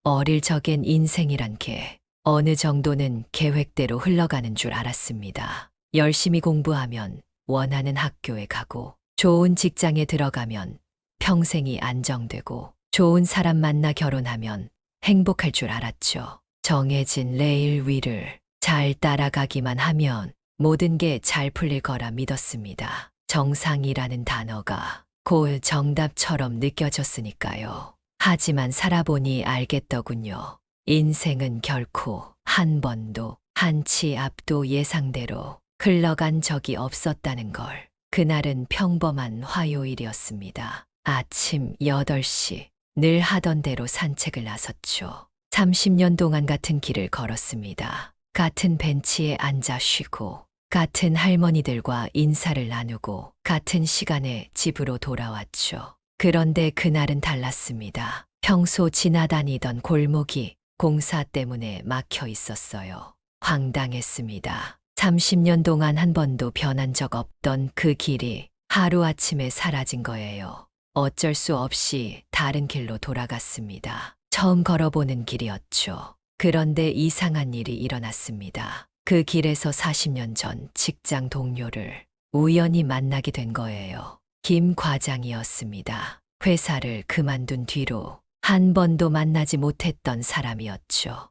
어릴 적엔 인생이란 게 어느 정도는 계획대로 흘러가는 줄 알았습니다. 열심히 공부하면 원하는 학교에 가고, 좋은 직장에 들어가면 평생이 안정되고, 좋은 사람 만나 결혼하면 행복할 줄 알았죠. 정해진 레일 위를 잘 따라가기만 하면 모든 게 잘 풀릴 거라 믿었습니다. 정상이라는 단어가 곧 정답처럼 느껴졌으니까요. 하지만 살아보니 알겠더군요. 인생은 결코 한 번도 한 치 앞도 예상대로 흘러간 적이 없었다는 걸. 그날은 평범한 화요일이었습니다. 아침 8시, 늘 하던 대로 산책을 나섰죠. 30년 동안 같은 길을 걸었습니다. 같은 벤치에 앉아 쉬고, 같은 할머니들과 인사를 나누고, 같은 시간에 집으로 돌아왔죠. 그런데 그날은 달랐습니다. 평소 지나다니던 골목이 공사 때문에 막혀 있었어요. 황당했습니다. 30년 동안 한 번도 변한 적 없던 그 길이 하루아침에 사라진 거예요. 어쩔 수 없이 다른 길로 돌아갔습니다. 처음 걸어보는 길이었죠. 그런데 이상한 일이 일어났습니다. 그 길에서 40년 전 직장 동료를 우연히 만나게 된 거예요. 김 과장이었습니다. 회사를 그만둔 뒤로 한 번도 만나지 못했던 사람이었죠.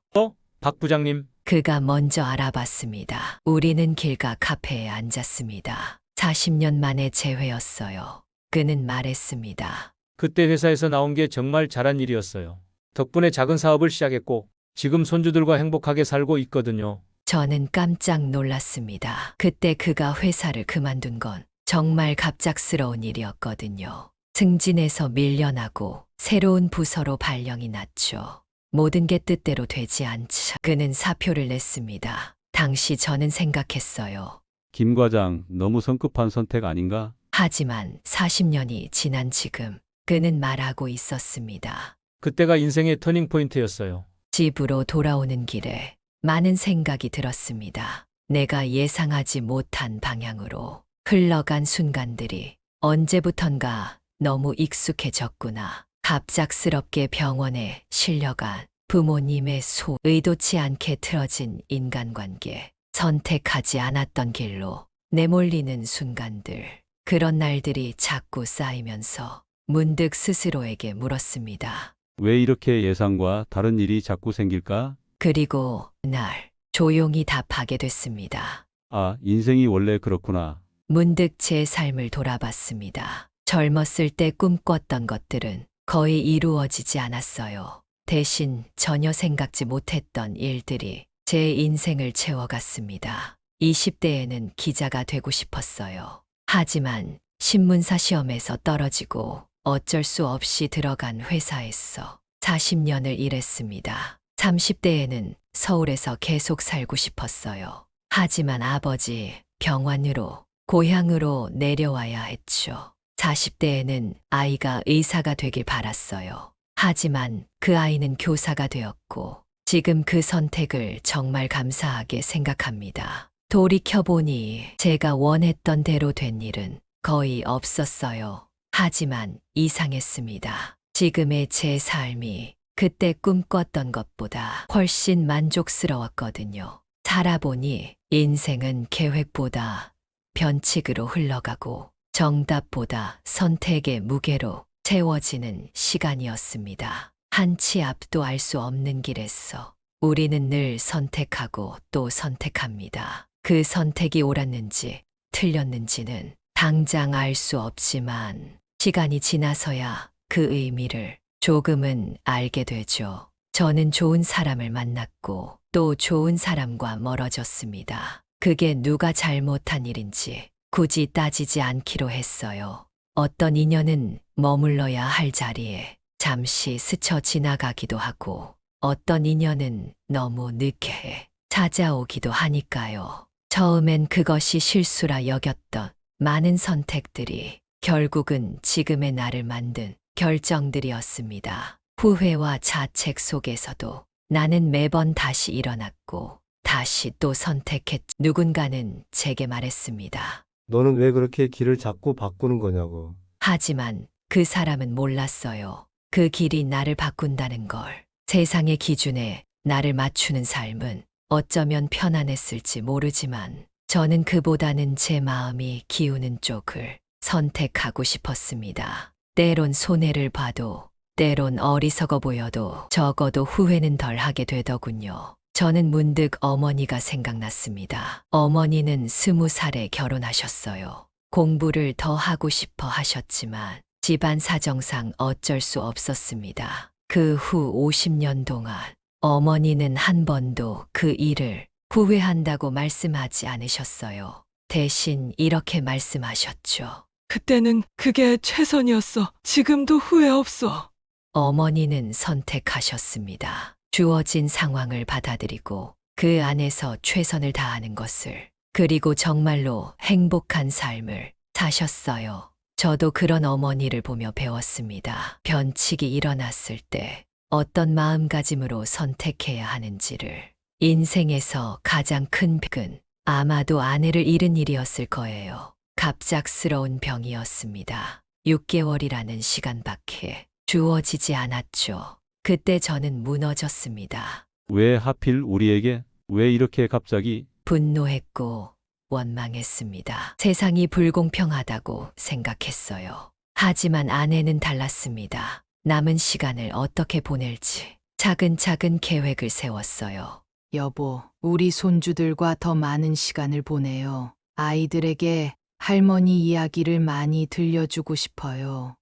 박 부장님. 그가 먼저 알아봤습니다. 우리는 길가 카페에 앉았습니다. 40년 만에 재회였어요. 그는 말했습니다. 그때 회사에서 나온 게 정말 잘한 일이었어요. 덕분에 작은 사업을 시작했고 지금 손주들과 행복하게 살고 있거든요. 저는 깜짝 놀랐습니다. 그때 그가 회사를 그만둔 건 정말 갑작스러운 일이었거든요. 승진해서 밀려나고 새로운 부서로 발령이 났죠. 모든 게 뜻대로 되지 않자 그는 사표를 냈습니다. 당시 저는 생각했어요. 김 과장, 너무 성급한 선택 아닌가? 하지만 40년이 지난 지금 그는 말하고 있었습니다. 그때가 인생의 터닝포인트였어요. 집으로 돌아오는 길에 많은 생각이 들었습니다. 내가 예상하지 못한 방향으로 흘러간 순간들이 언제부턴가 너무 익숙해졌구나. 갑작스럽게 병원에 실려간 부모님의 의도치 않게 틀어진 인간관계, 선택하지 않았던 길로 내몰리는 순간들, 그런 날들이 자꾸 쌓이면서 문득 스스로에게 물었습니다. 왜 이렇게 예상과 다른 일이 자꾸 생길까? 그리고 날 조용히 답하게 됐습니다. 아, 인생이 원래 그렇구나. 문득 제 삶을 돌아봤습니다. 젊었을 때 꿈꿨던 것들은 거의 이루어지지 않았어요. 대신 전혀 생각지 못했던 일들이 제 인생을 채워갔습니다. 20대에는 기자가 되고 싶었어요. 하지만 신문사 시험에서 떨어지고 어쩔 수 없이 들어간 회사에서 40년을 일했습니다. 30대에는 서울에서 계속 살고 싶었어요. 하지만 아버지 병환으로 고향으로 내려와야 했죠. 40대에는 아이가 의사가 되길 바랐어요. 하지만 그 아이는 교사가 되었고 지금 그 선택을 정말 감사하게 생각합니다. 돌이켜보니 제가 원했던 대로 된 일은 거의 없었어요. 하지만 이상했습니다. 지금의 제 삶이 그때 꿈꿨던 것보다 훨씬 만족스러웠거든요. 살아보니 인생은 계획보다 변칙으로 흘러가고 정답보다 선택의 무게로 채워지는 시간이었습니다. 한 치 앞도 알 수 없는 길에서 우리는 늘 선택하고 또 선택합니다. 그 선택이 옳았는지 틀렸는지는 당장 알 수 없지만 시간이 지나서야 그 의미를 조금은 알게 되죠. 저는 좋은 사람을 만났고 또 좋은 사람과 멀어졌습니다. 그게 누가 잘못한 일인지 굳이 따지지 않기로 했어요. 어떤 인연은 머물러야 할 자리에 잠시 스쳐 지나가기도 하고 어떤 인연은 너무 늦게 찾아오기도 하니까요. 처음엔 그것이 실수라 여겼던 많은 선택들이 결국은 지금의 나를 만든 결정들이었습니다. 후회와 자책 속에서도 나는 매번 다시 일어났고 다시 또 선택했. 누군가는 제게 말했습니다. 너는 왜 그렇게 길을 자꾸 바꾸는 거냐고. 하지만 그 사람은 몰랐어요. 그 길이 나를 바꾼다는 걸. 세상의 기준에 나를 맞추는 삶은 어쩌면 편안했을지 모르지만 저는 그보다는 제 마음이 기우는 쪽을 선택하고 싶었습니다. 때론 손해를 봐도, 때론 어리석어 보여도 적어도 후회는 덜 하게 되더군요. 저는 문득 어머니가 생각났습니다. 어머니는 20살에 결혼하셨어요. 공부를 더 하고 싶어 하셨지만 집안 사정상 어쩔 수 없었습니다. 그 후 50년 동안 어머니는 한 번도 그 일을 후회한다고 말씀하지 않으셨어요. 대신 이렇게 말씀하셨죠. 그때는 그게 최선이었어. 지금도 후회 없어. 어머니는 선택하셨습니다. 주어진 상황을 받아들이고 그 안에서 최선을 다하는 것을, 그리고 정말로 행복한 삶을 사셨어요. 저도 그런 어머니를 보며 배웠습니다. 변칙이 일어났을 때 어떤 마음가짐으로 선택해야 하는지를. 인생에서 가장 큰 빅은 아마도 아내를 잃은 일이었을 거예요. 갑작스러운 병이었습니다. 6개월이라는 시간밖에 주어지지 않았죠. 그때 저는 무너졌습니다. 왜 하필 우리에게? 왜 이렇게 갑자기? 분노했고 원망했습니다. 세상이 불공평하다고 생각했어요. 하지만 아내는 달랐습니다. 남은 시간을 어떻게 보낼지 차근차근 계획을 세웠어요. 여보, 우리 손주들과 더 많은 시간을 보내요. 아이들에게 할머니 이야기를 많이 들려주고 싶어요.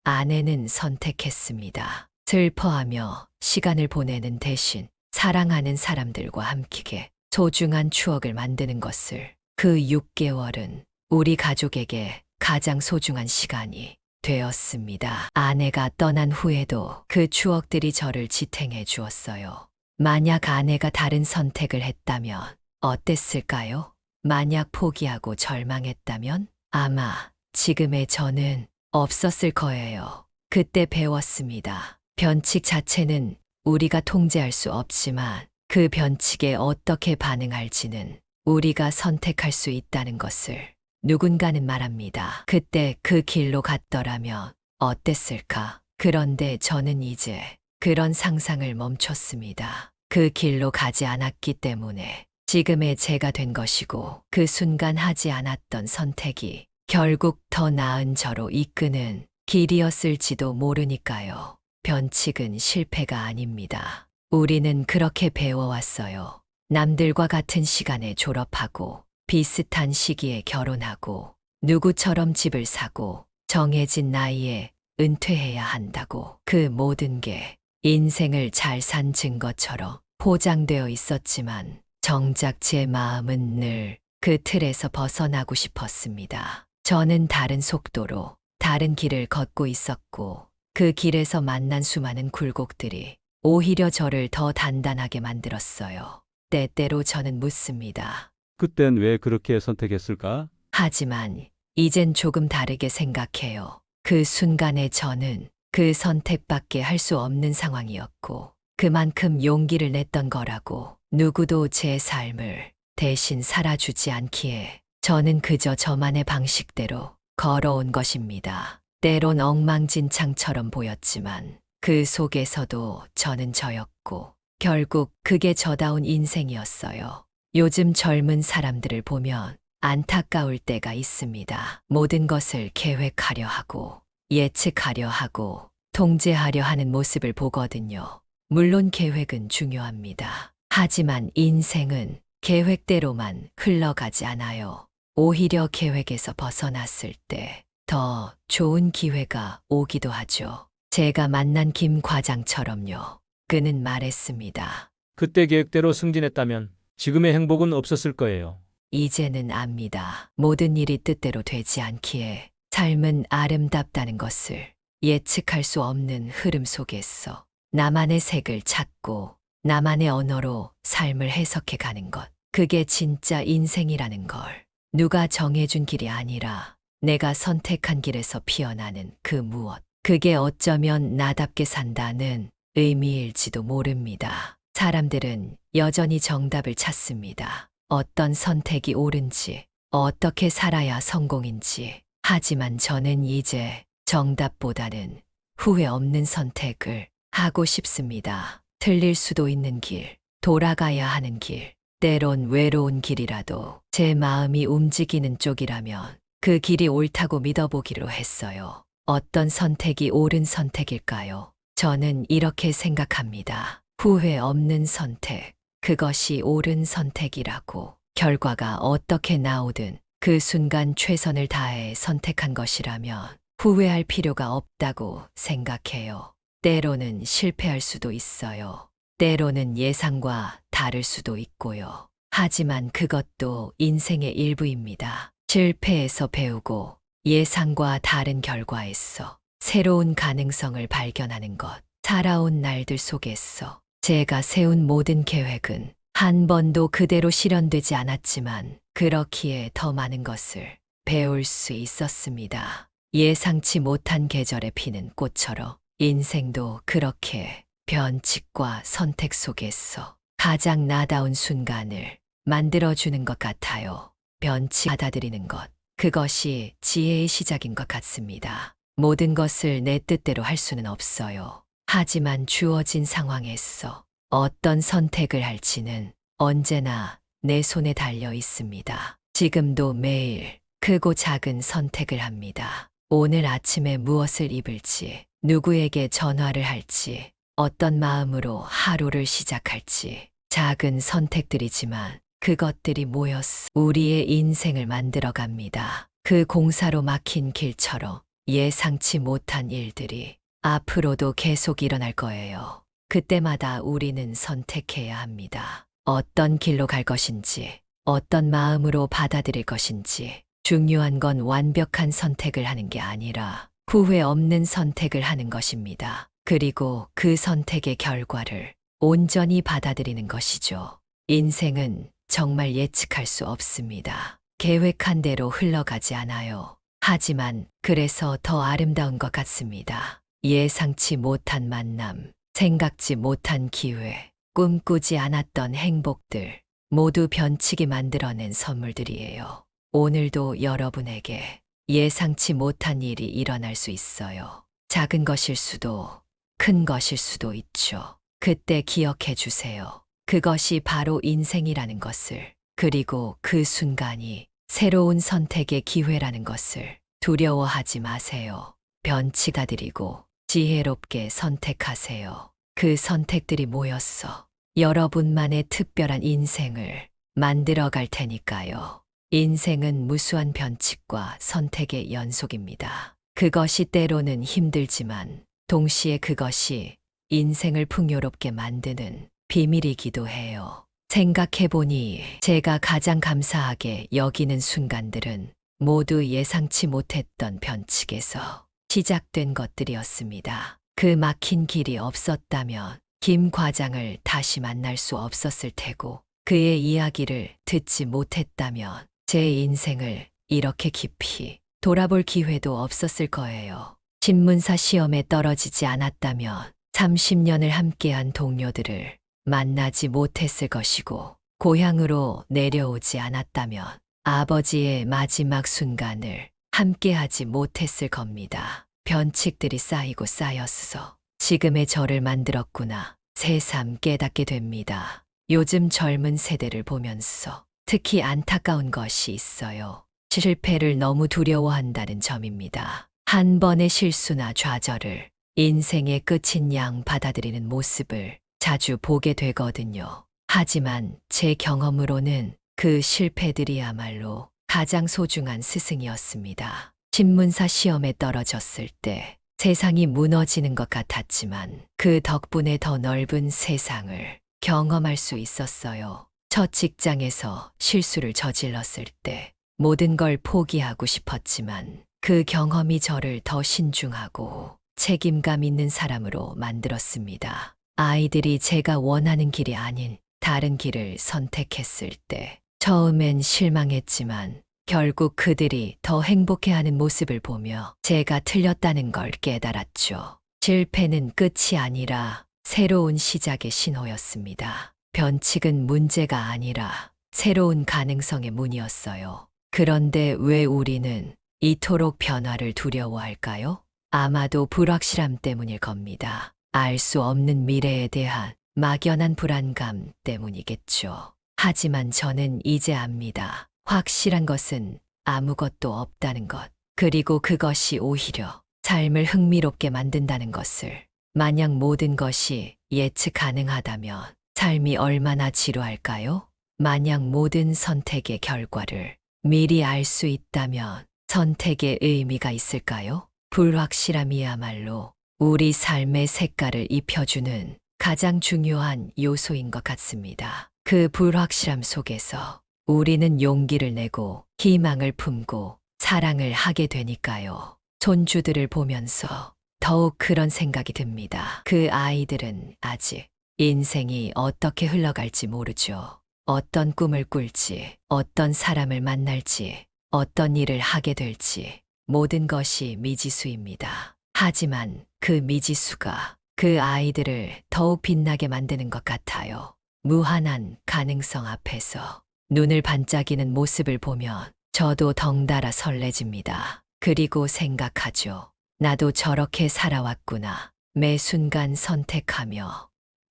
아내는 선택했습니다. 슬퍼하며 시간을 보내는 대신 사랑하는 사람들과 함께 소중한 추억을 만드는 것을. 그 6개월은 우리 가족에게 가장 소중한 시간이 되었습니다. 아내가 떠난 후에도 그 추억들이 저를 지탱해 주었어요. 만약 아내가 다른 선택을 했다면 어땠을까요? 만약 포기하고 절망했다면 아마 지금의 저는 없었을 거예요. 그때 배웠습니다. 변칙 자체는 우리가 통제할 수 없지만 그 변칙에 어떻게 반응할지는 우리가 선택할 수 있다는 것을. 누군가는 말합니다. 그때 그 길로 갔더라면 어땠을까? 그런데 저는 이제 그런 상상을 멈췄습니다. 그 길로 가지 않았기 때문에 지금의 제가 된 것이고, 그 순간 하지 않았던 선택이 결국 더 나은 저로 이끄는 길이었을지도 모르니까요. 변칙은 실패가 아닙니다. 우리는 그렇게 배워왔어요. 남들과 같은 시간에 졸업하고, 비슷한 시기에 결혼하고, 누구처럼 집을 사고, 정해진 나이에 은퇴해야 한다고. 그 모든 게 인생을 잘 산 증거처럼 포장되어 있었지만 정작 제 마음은 늘 그 틀에서 벗어나고 싶었습니다. 저는 다른 속도로 다른 길을 걷고 있었고, 그 길에서 만난 수많은 굴곡들이 오히려 저를 더 단단하게 만들었어요. 때때로 저는 묻습니다. 그땐 왜 그렇게 선택했을까? 하지만 이젠 조금 다르게 생각해요. 그 순간에 저는 그 선택밖에 할 수 없는 상황이었고, 그만큼 용기를 냈던 거라고. 누구도 제 삶을 대신 살아주지 않기에 저는 그저 저만의 방식대로 걸어온 것입니다. 때론 엉망진창처럼 보였지만 그 속에서도 저는 저였고, 결국 그게 저다운 인생이었어요. 요즘 젊은 사람들을 보면 안타까울 때가 있습니다. 모든 것을 계획하려 하고, 예측하려 하고, 통제하려 하는 모습을 보거든요. 물론 계획은 중요합니다. 하지만 인생은 계획대로만 흘러가지 않아요. 오히려 계획에서 벗어났을 때 더 좋은 기회가 오기도 하죠. 제가 만난 김 과장처럼요. 그는 말했습니다. 그때 계획대로 승진했다면 지금의 행복은 없었을 거예요. 이제는 압니다. 모든 일이 뜻대로 되지 않기에 삶은 아름답다는 것을. 예측할 수 없는 흐름 속에서 나만의 색을 찾고 나만의 언어로 삶을 해석해 가는 것. 그게 진짜 인생이라는 걸. 누가 정해준 길이 아니라 내가 선택한 길에서 피어나는 그 무엇. 그게 어쩌면 나답게 산다는 의미일지도 모릅니다. 사람들은 여전히 정답을 찾습니다. 어떤 선택이 옳은지, 어떻게 살아야 성공인지. 하지만 저는 이제 정답보다는 후회 없는 선택을 하고 싶습니다. 틀릴 수도 있는 길, 돌아가야 하는 길, 때론 외로운 길이라도 제 마음이 움직이는 쪽이라면 그 길이 옳다고 믿어보기로 했어요. 어떤 선택이 옳은 선택일까요? 저는 이렇게 생각합니다. 후회 없는 선택, 그것이 옳은 선택이라고. 결과가 어떻게 나오든 그 순간 최선을 다해 선택한 것이라면 후회할 필요가 없다고 생각해요. 때로는 실패할 수도 있어요. 때로는 예상과 다를 수도 있고요. 하지만 그것도 인생의 일부입니다. 실패에서 배우고 예상과 다른 결과에서 새로운 가능성을 발견하는 것. 살아온 날들 속에서 제가 세운 모든 계획은 한 번도 그대로 실현되지 않았지만 그렇기에 더 많은 것을 배울 수 있었습니다. 예상치 못한 계절에 피는 꽃처럼 인생도 그렇게 변칙과 선택 속에서 가장 나다운 순간을 만들어주는 것 같아요. 변칙 받아들이는 것, 그것이 지혜의 시작인 것 같습니다. 모든 것을 내 뜻대로 할 수는 없어요. 하지만 주어진 상황에서 어떤 선택을 할지는 언제나 내 손에 달려 있습니다. 지금도 매일 크고 작은 선택을 합니다. 오늘 아침에 무엇을 입을지, 누구에게 전화를 할지, 어떤 마음으로 하루를 시작할지, 작은 선택들이지만 그것들이 모여서 우리의 인생을 만들어 갑니다. 그 공사로 막힌 길처럼 예상치 못한 일들이 앞으로도 계속 일어날 거예요. 그때마다 우리는 선택해야 합니다. 어떤 길로 갈 것인지, 어떤 마음으로 받아들일 것인지. 중요한 건 완벽한 선택을 하는 게 아니라 후회 없는 선택을 하는 것입니다. 그리고 그 선택의 결과를 온전히 받아들이는 것이죠. 인생은 정말 예측할 수 없습니다. 계획한 대로 흘러가지 않아요. 하지만 그래서 더 아름다운 것 같습니다. 예상치 못한 만남, 생각지 못한 기회, 꿈꾸지 않았던 행복들, 모두 변칙이 만들어낸 선물들이에요. 오늘도 여러분에게 예상치 못한 일이 일어날 수 있어요. 작은 것일 수도, 큰 것일 수도 있죠. 그때 기억해 주세요. 그것이 바로 인생이라는 것을, 그리고 그 순간이 새로운 선택의 기회라는 것을 두려워하지 마세요. 변칙 다드리고 지혜롭게 선택하세요. 그 선택들이 모여서 여러분만의 특별한 인생을 만들어 갈 테니까요. 인생은 무수한 변칙과 선택의 연속입니다. 그것이 때로는 힘들지만 동시에 그것이 인생을 풍요롭게 만드는 비밀이기도 해요. 생각해보니 제가 가장 감사하게 여기는 순간들은 모두 예상치 못했던 변칙에서 시작된 것들이었습니다. 그 막힌 길이 없었다면 김 과장을 다시 만날 수 없었을 테고, 그의 이야기를 듣지 못했다면 제 인생을 이렇게 깊이 돌아볼 기회도 없었을 거예요. 신문사 시험에 떨어지지 않았다면 30년을 함께한 동료들을 만나지 못했을 것이고, 고향으로 내려오지 않았다면 아버지의 마지막 순간을 함께하지 못했을 겁니다. 변칙들이 쌓이고 쌓였어 지금의 저를 만들었구나. 새삼 깨닫게 됩니다. 요즘 젊은 세대를 보면서 특히 안타까운 것이 있어요. 실패를 너무 두려워한다는 점입니다. 한 번의 실수나 좌절을 인생의 끝인 양 받아들이는 모습을 자주 보게 되거든요. 하지만 제 경험으로는 그 실패들이야말로 가장 소중한 스승이었습니다. 신문사 시험에 떨어졌을 때 세상이 무너지는 것 같았지만 그 덕분에 더 넓은 세상을 경험할 수 있었어요. 첫 직장에서 실수를 저질렀을 때 모든 걸 포기하고 싶었지만 그 경험이 저를 더 신중하고 책임감 있는 사람으로 만들었습니다. 아이들이 제가 원하는 길이 아닌 다른 길을 선택했을 때 처음엔 실망했지만 결국 그들이 더 행복해하는 모습을 보며 제가 틀렸다는 걸 깨달았죠. 실패는 끝이 아니라 새로운 시작의 신호였습니다. 변칙은 문제가 아니라 새로운 가능성의 문이었어요. 그런데 왜 우리는 이토록 변화를 두려워할까요? 아마도 불확실함 때문일 겁니다. 알 수 없는 미래에 대한 막연한 불안감 때문이겠죠. 하지만 저는 이제 압니다. 확실한 것은 아무것도 없다는 것. 그리고 그것이 오히려 삶을 흥미롭게 만든다는 것을. 만약 모든 것이 예측 가능하다면 삶이 얼마나 지루할까요? 만약 모든 선택의 결과를 미리 알 수 있다면 선택의 의미가 있을까요? 불확실함이야말로 우리 삶의 색깔을 입혀주는 가장 중요한 요소인 것 같습니다. 그 불확실함 속에서 우리는 용기를 내고 희망을 품고 사랑을 하게 되니까요. 손주들을 보면서 더욱 그런 생각이 듭니다. 그 아이들은 아직 인생이 어떻게 흘러갈지 모르죠. 어떤 꿈을 꿀지, 어떤 사람을 만날지, 어떤 일을 하게 될지 모든 것이 미지수입니다. 하지만 그 미지수가 그 아이들을 더욱 빛나게 만드는 것 같아요. 무한한 가능성 앞에서 눈을 반짝이는 모습을 보면 저도 덩달아 설레집니다. 그리고 생각하죠. 나도 저렇게 살아왔구나. 매 순간 선택하며,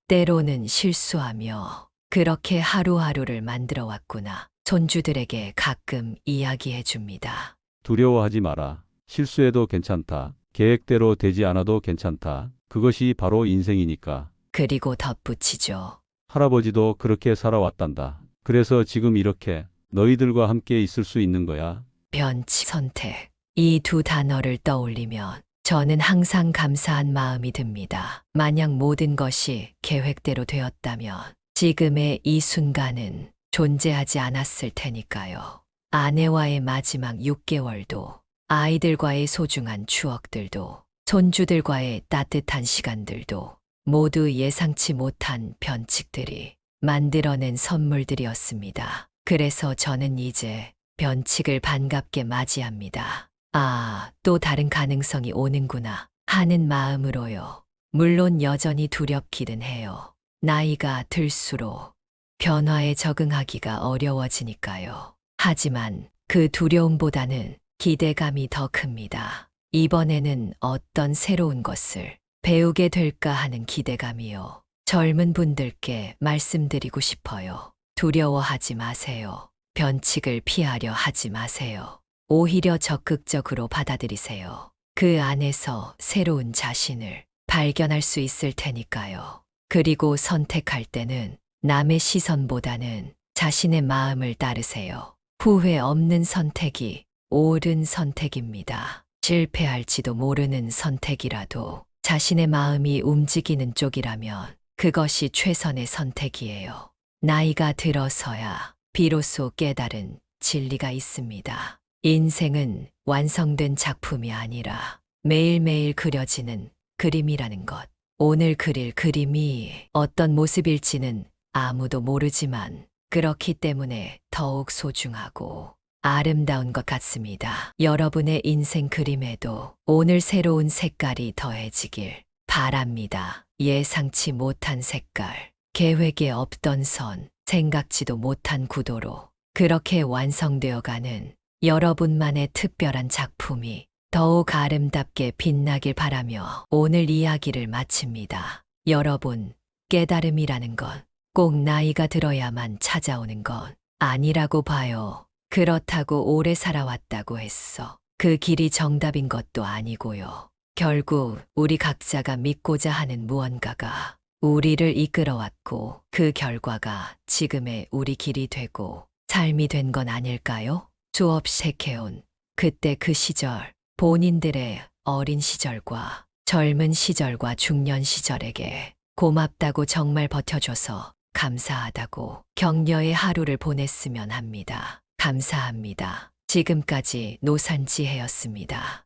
때로는 실수하며, 그렇게 하루하루를 만들어 왔구나. 손주들에게 가끔 이야기해 줍니다. 두려워하지 마라. 실수해도 괜찮다. 계획대로 되지 않아도 괜찮다. 그것이 바로 인생이니까. 그리고 덧붙이죠. 할아버지도 그렇게 살아왔단다. 그래서 지금 이렇게 너희들과 함께 있을 수 있는 거야. 변치, 선택. 이 두 단어를 떠올리면 저는 항상 감사한 마음이 듭니다. 만약 모든 것이 계획대로 되었다면 지금의 이 순간은 존재하지 않았을 테니까요. 아내와의 마지막 6개월도, 아이들과의 소중한 추억들도, 손주들과의 따뜻한 시간들도 모두 예상치 못한 변칙들이 만들어낸 선물들이었습니다. 그래서 저는 이제 변칙을 반갑게 맞이합니다. 아, 또 다른 가능성이 오는구나 하는 마음으로요. 물론 여전히 두렵기는 해요. 나이가 들수록 변화에 적응하기가 어려워지니까요. 하지만 그 두려움보다는 기대감이 더 큽니다. 이번에는 어떤 새로운 것을 배우게 될까 하는 기대감이요. 젊은 분들께 말씀드리고 싶어요. 두려워하지 마세요. 변칙을 피하려 하지 마세요. 오히려 적극적으로 받아들이세요. 그 안에서 새로운 자신을 발견할 수 있을 테니까요. 그리고 선택할 때는 남의 시선보다는 자신의 마음을 따르세요. 후회 없는 선택이 옳은 선택입니다. 실패할지도 모르는 선택이라도 자신의 마음이 움직이는 쪽이라면 그것이 최선의 선택이에요. 나이가 들어서야 비로소 깨달은 진리가 있습니다. 인생은 완성된 작품이 아니라 매일매일 그려지는 그림이라는 것. 오늘 그릴 그림이 어떤 모습일지는 아무도 모르지만 그렇기 때문에 더욱 소중하고 아름다운 것 같습니다. 여러분의 인생 그림에도 오늘 새로운 색깔이 더해지길 바랍니다. 예상치 못한 색깔, 계획에 없던 선, 생각지도 못한 구도로 그렇게 완성되어 가는 여러분만의 특별한 작품이 더욱 아름답게 빛나길 바라며 오늘 이야기를 마칩니다. 여러분, 깨달음이라는 건 꼭 나이가 들어야만 찾아오는 건 아니라고 봐요. 그렇다고 오래 살아왔다고 했어. 그 길이 정답인 것도 아니고요. 결국 우리 각자가 믿고자 하는 무언가가 우리를 이끌어왔고 그 결과가 지금의 우리 길이 되고 삶이 된 건 아닐까요? 수없이 해온 그때 그 시절, 본인들의 어린 시절과 젊은 시절과 중년 시절에게 고맙다고 정말 버텨줘서 감사하다고 격려의 하루를 보냈으면 합니다. 감사합니다. 지금까지 노산지혜였습니다.